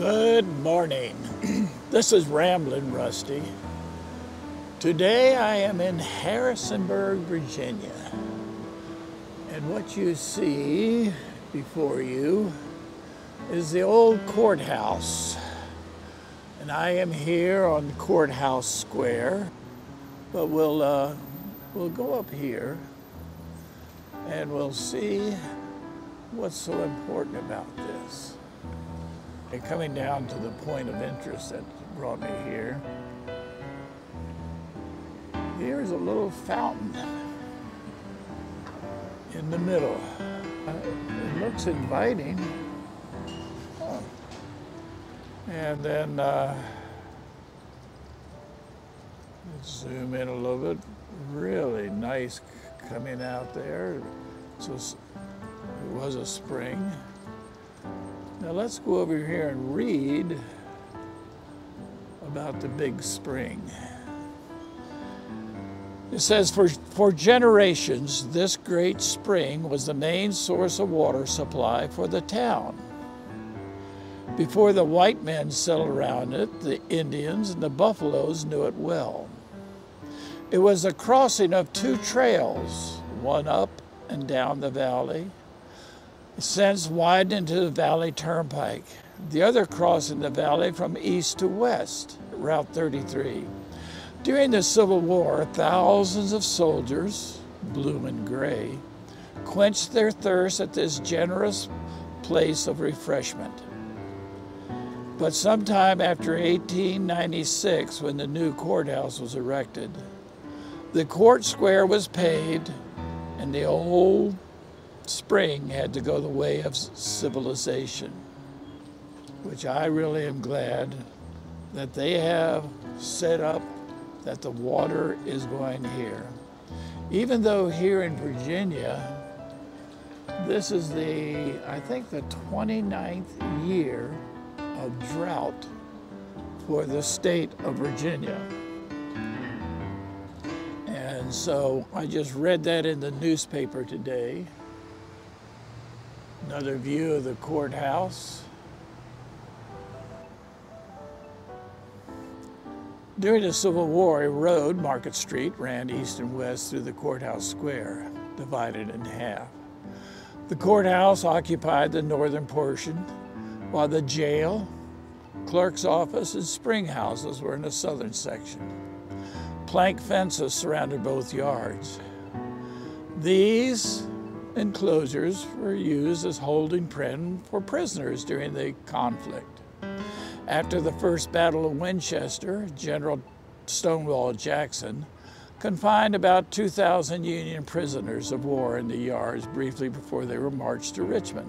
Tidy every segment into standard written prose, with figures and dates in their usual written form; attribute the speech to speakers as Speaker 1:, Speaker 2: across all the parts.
Speaker 1: Good morning. This is Ramblin' Rusty. Today I am in Harrisonburg, Virginia. And what you see before you is the old courthouse. And I am here on Courthouse Square, but we'll go up here and we'll see what's so important about this. And coming down to the point of interest that brought me here, here's a little fountain in the middle. It looks inviting. Oh. And then let's zoom in a little bit. Really nice coming out there. So it was a spring. Now let's go over here and read about the big spring. It says, for generations, this great spring was the main source of water supply for the town. Before the white men settled around it, the Indians and the buffaloes knew it well. It was a crossing of two trails, one up and down the valley, since widened into the Valley Turnpike. The other crossing the valley from east to west, Route 33. During the Civil War, thousands of soldiers, blue and gray, quenched their thirst at this generous place of refreshment. But sometime after 1896, when the new courthouse was erected, the court square was paved and the old spring had to go the way of civilization, which I really am glad that they have set up that the water is going here. Even though here in Virginia, this is I think the 29th year of drought for the state of Virginia. And so I just read that in the newspaper today. Another view of the courthouse. During the Civil War, a road, Market Street, ran east and west through the courthouse square, divided in half. The courthouse occupied the northern portion, while the jail, clerk's office, and spring houses were in the southern section. Plank fences surrounded both yards. These enclosures were used as holding pen for prisoners during the conflict. After the First Battle of Winchester, General Stonewall Jackson confined about 2,000 Union prisoners of war in the yards briefly before they were marched to Richmond.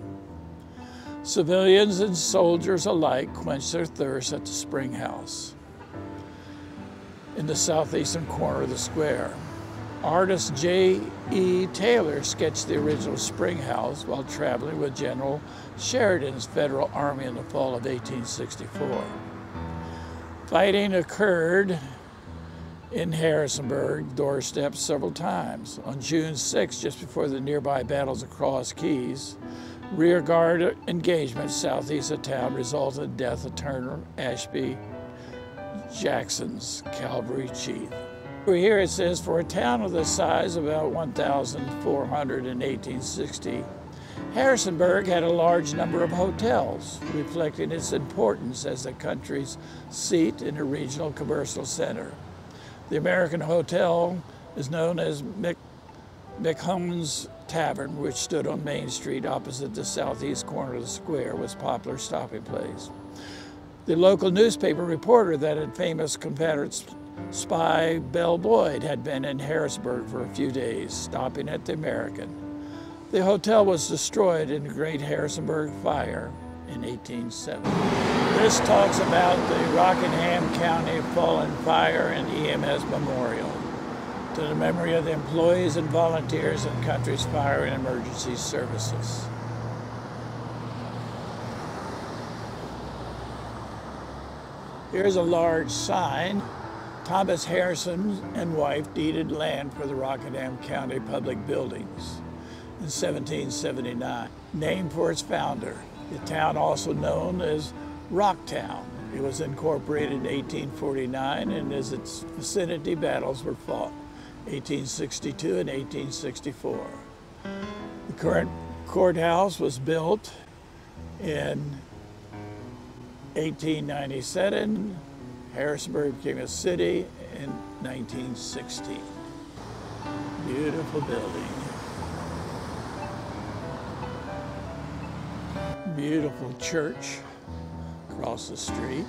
Speaker 1: Civilians and soldiers alike quenched their thirst at the spring house in the southeastern corner of the square. Artist J.E. Taylor sketched the original spring house while traveling with General Sheridan's Federal Army in the fall of 1864. Fighting occurred in Harrisonburg doorstep several times. On June 6, just before the nearby battles of Cross Keys, rear guard engagement southeast of town resulted in the death of Turner Ashby Jackson's cavalry chief. Here it says, for a town of the size of about 1,400 in 1860, Harrisonburg had a large number of hotels, reflecting its importance as the country's seat in a regional commercial center. The American Hotel is known as McHone's Tavern, which stood on Main Street opposite the southeast corner of the square, was a popular stopping place. The local newspaper reported that a famous Confederate spy, Belle Boyd, had been in Harrisonburg for a few days, stopping at the American. The hotel was destroyed in the Great Harrisonburg Fire in 1870. This talks about the Rockingham County Fallen Fire and EMS Memorial to the memory of the employees and volunteers in the country's fire and emergency services. Here's a large sign. Thomas Harrison and wife deeded land for the Rockingham County Public Buildings in 1779, named for its founder. The town, also known as Rocktown. It was incorporated in 1849, and as its vicinity, battles were fought 1862 and 1864. The current courthouse was built in 1897. Harrisonburg became a city in 1916. Beautiful building. Beautiful church across the street.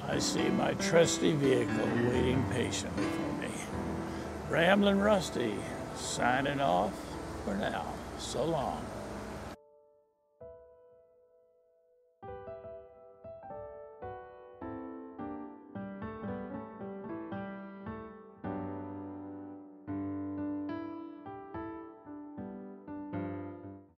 Speaker 1: I see my trusty vehicle waiting patiently for me. Ramblin' Rusty, signing off for now. So long.